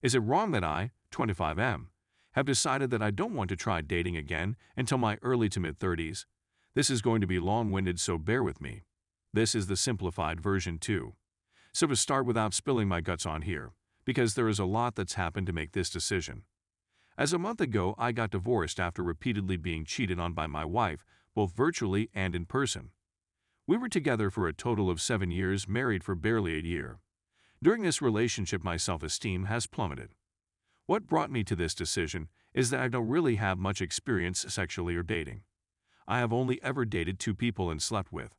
Is it wrong that I, 25M, have decided that I don't want to try dating again until my early to mid-30s? This is going to be long-winded, so bear with me. This is the simplified version too. So to start, without spilling my guts on here, because there is a lot that's happened to make this decision. As a month ago, I got divorced after repeatedly being cheated on by my wife, both virtually and in person. We were together for a total of 7 years, married for barely a year. During this relationship, my self-esteem has plummeted. What brought me to this decision is that I don't really have much experience sexually or dating. I have only ever dated 2 people and slept with.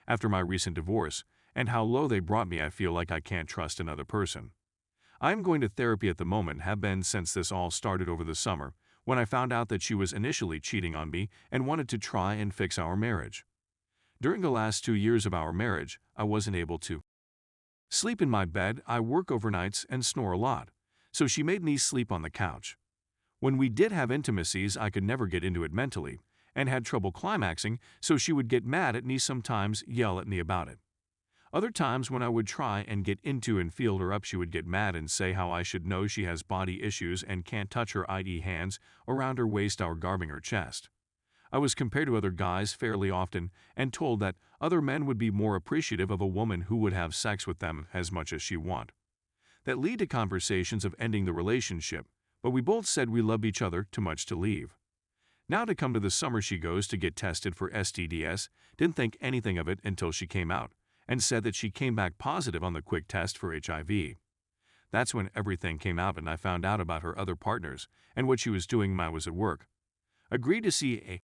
After my recent divorce, and how low they brought me, I feel like I can't trust another person. I am going to therapy at the moment, have been since this all started over the summer, when I found out that she was initially cheating on me and wanted to try and fix our marriage. During the last 2 years of our marriage, I wasn't able to sleep in my bed. I work overnights and snore a lot, so she made me sleep on the couch. When we did have intimacies, I could never get into it mentally, and had trouble climaxing, so she would get mad at me, sometimes yell at me about it. Other times when I would try and get into and feel her up, she would get mad and say how I should know she has body issues and can't touch her, i.e. hands around her waist or garbing her chest. I was compared to other guys fairly often and told that other men would be more appreciative of a woman who would have sex with them as much as she want. That lead to conversations of ending the relationship, but we both said we love each other too much to leave. Now to come to the summer, she goes to get tested for STDs, didn't think anything of it until she came out, and said that she came back positive on the quick test for HIV. That's when everything came out and I found out about her other partners and what she was doing when I was at work. Agreed to see a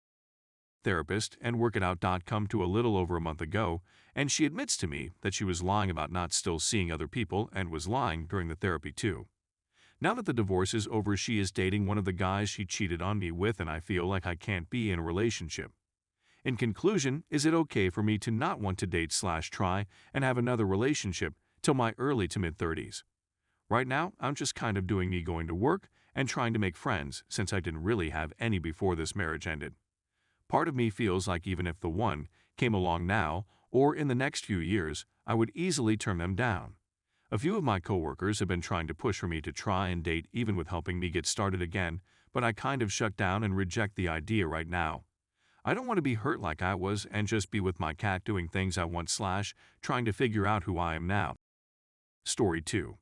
therapist and work it out. Come to a little over a month ago, and she admits to me that she was lying about not still seeing other people and was lying during the therapy too. Now that the divorce is over, she is dating one of the guys she cheated on me with, and I feel like I can't be in a relationship. In conclusion, is it okay for me to not want to date/try and have another relationship till my early to mid-30s? Right now, I'm just kind of doing me, going to work and trying to make friends, since I didn't really have any before this marriage ended. Part of me feels like even if the one came along now or in the next few years, I would easily turn them down. A few of my coworkers have been trying to push for me to try and date, even with helping me get started again, but I kind of shut down and reject the idea right now. I don't want to be hurt like I was and just be with my cat doing things I want/trying to figure out who I am now. Story 2.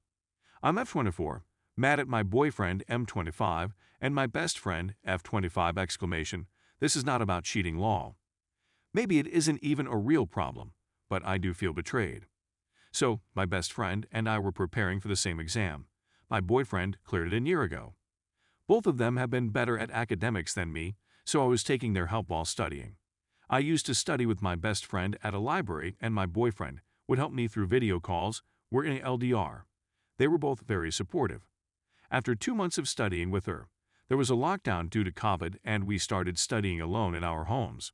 I'm F24, mad at my boyfriend M25 and my best friend F25! This is not about cheating law. Maybe it isn't even a real problem, but I do feel betrayed. So, my best friend and I were preparing for the same exam. My boyfriend cleared it a year ago. Both of them have been better at academics than me, so I was taking their help while studying. I used to study with my best friend at a library, and my boyfriend would help me through video calls. We're in LDR. They were both very supportive. After 2 months of studying with her, there was a lockdown due to COVID, and we started studying alone in our homes.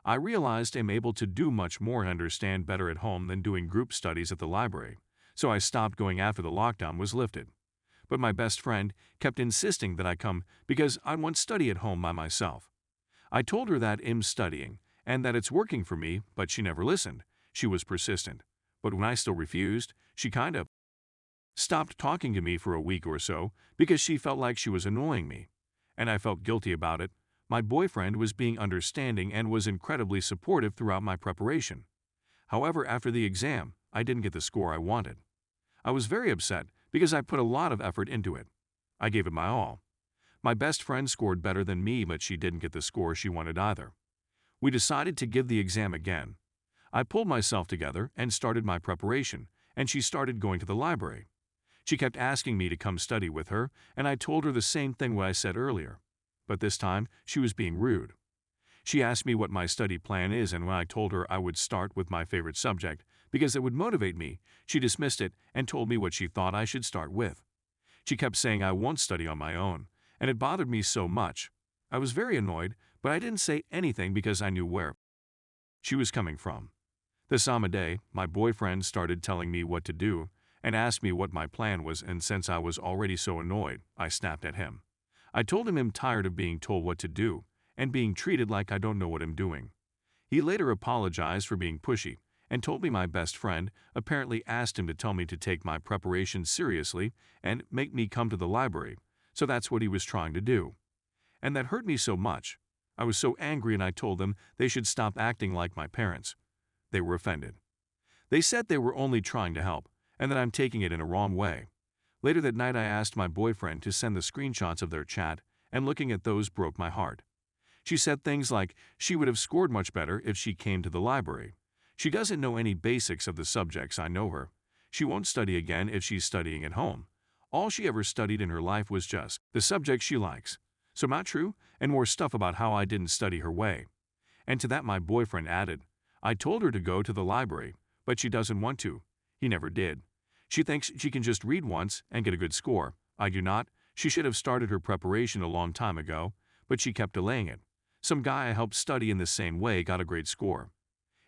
I realized I'm able to do much more and understand better at home than doing group studies at the library, so I stopped going after the lockdown was lifted. But my best friend kept insisting that I come because I want to study at home by myself. I told her that I'm studying and that it's working for me, but she never listened. She was persistent. But when I still refused, she kind of stopped talking to me for a week or so because she felt like she was annoying me. And I felt guilty about it. My boyfriend was being understanding and was incredibly supportive throughout my preparation. However, after the exam, I didn't get the score I wanted. I was very upset because I put a lot of effort into it. I gave it my all. My best friend scored better than me, but she didn't get the score she wanted either. We decided to give the exam again. I pulled myself together and started my preparation, and she started going to the library. She kept asking me to come study with her, and I told her the same thing what I said earlier. But this time, she was being rude. She asked me what my study plan is, and when I told her I would start with my favorite subject because it would motivate me, she dismissed it and told me what she thought I should start with. She kept saying I won't study on my own, and it bothered me so much. I was very annoyed, but I didn't say anything because I knew where she was coming from. The same day, my boyfriend started telling me what to do and asked me what my plan was, and since I was already so annoyed, I snapped at him. I told him I'm tired of being told what to do and being treated like I don't know what I'm doing. He later apologized for being pushy and told me my best friend apparently asked him to tell me to take my preparation seriously and make me come to the library, so that's what he was trying to do. And that hurt me so much. I was so angry and I told them they should stop acting like my parents. They were offended. They said they were only trying to help, and that I'm taking it in a wrong way. Later that night I asked my boyfriend to send the screenshots of their chat, and looking at those broke my heart. She said things like she would have scored much better if she came to the library. She doesn't know any basics of the subjects I know her. She won't study again if she's studying at home. All she ever studied in her life was just the subjects she likes. So not true, and more stuff about how I didn't study her way. And to that my boyfriend added, I told her to go to the library, but she doesn't want to. He never did. She thinks she can just read once and get a good score. I do not. She should have started her preparation a long time ago, but she kept delaying it. Some guy I helped study in the same way got a great score.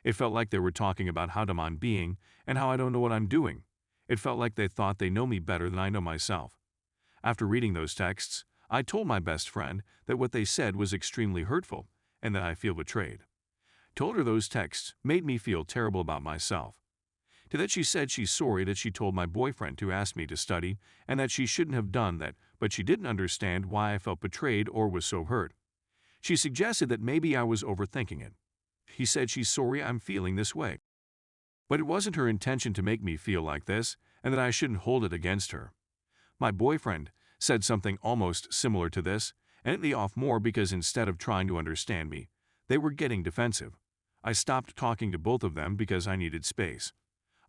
It felt like they were talking about how dumb I'm being and how I don't know what I'm doing. It felt like they thought they know me better than I know myself. After reading those texts, I told my best friend that what they said was extremely hurtful and that I feel betrayed. Told her those texts made me feel terrible about myself. To that she said she's sorry that she told my boyfriend to ask me to study and that she shouldn't have done that, but she didn't understand why I felt betrayed or was so hurt. She suggested that maybe I was overthinking it. He said she's sorry I'm feeling this way. But it wasn't her intention to make me feel like this and that I shouldn't hold it against her. My boyfriend said something almost similar to this, and it me off more because instead of trying to understand me, they were getting defensive. I stopped talking to both of them because I needed space.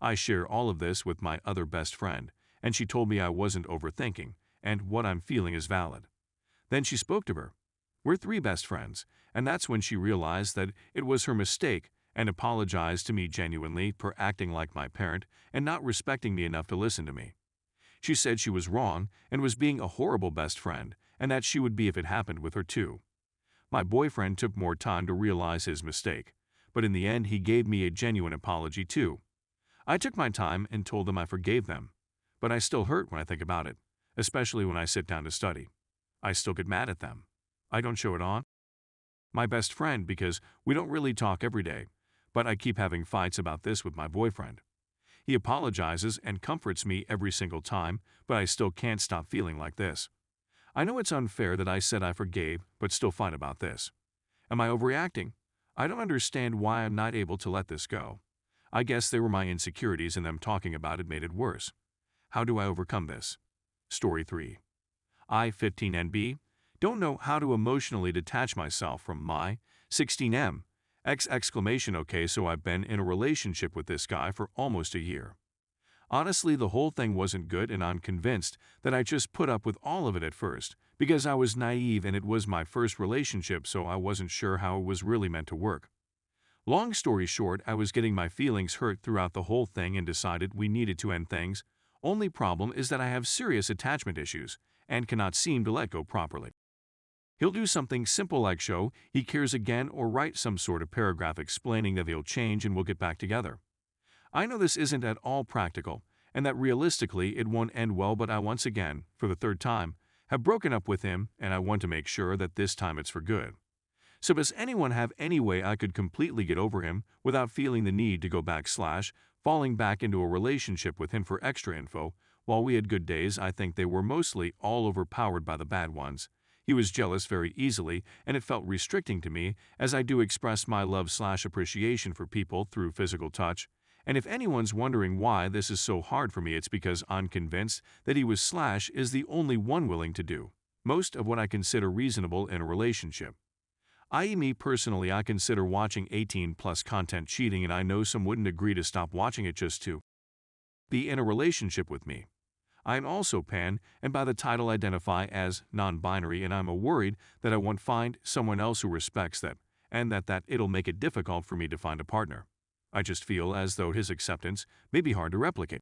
I share all of this with my other best friend, and she told me I wasn't overthinking, and what I'm feeling is valid. Then she spoke to her. We're 3 best friends, and that's when she realized that it was her mistake and apologized to me genuinely for acting like my parent and not respecting me enough to listen to me. She said she was wrong and was being a horrible best friend, and that she would be if it happened with her too. My boyfriend took more time to realize his mistake, but in the end he gave me a genuine apology too. I took my time and told them I forgave them, but I still hurt when I think about it, especially when I sit down to study. I still get mad at them. I don't show it on my best friend because we don't really talk every day, but I keep having fights about this with my boyfriend. He apologizes and comforts me every single time, but I still can't stop feeling like this. I know it's unfair that I said I forgave, but still fight about this. Am I overreacting? I don't understand why I'm not able to let this go. I guess they were my insecurities and them talking about it made it worse. How do I overcome this? Story 3. I, 15NB, don't know how to emotionally detach myself from my 16M. Okay, so I've been in a relationship with this guy for almost a year. Honestly, the whole thing wasn't good and I'm convinced that I just put up with all of it at first because I was naive and it was my first relationship, so I wasn't sure how it was really meant to work. Long story short, I was getting my feelings hurt throughout the whole thing and decided we needed to end things. Only problem is that I have serious attachment issues and cannot seem to let go properly. He'll do something simple like show he cares again or write some sort of paragraph explaining that he'll change and we'll get back together. I know this isn't at all practical and that realistically it won't end well, but I once again, for the 3rd time, have broken up with him and I want to make sure that this time it's for good. So does anyone have any way I could completely get over him without feeling the need to go falling back into a relationship with him for extra info? While we had good days, I think they were mostly all overpowered by the bad ones. He was jealous very easily, and it felt restricting to me, as I do express my love/appreciation for people through physical touch. And if anyone's wondering why this is so hard for me, it's because I'm convinced that he is the only one willing to do most of what I consider reasonable in a relationship. I.e. me personally, I consider watching 18+ content cheating, and I know some wouldn't agree to stop watching it just to be in a relationship with me. I am also pan and by the title identify as non-binary, and I'm worried that I won't find someone else who respects that and that it'll make it difficult for me to find a partner. I just feel as though his acceptance may be hard to replicate.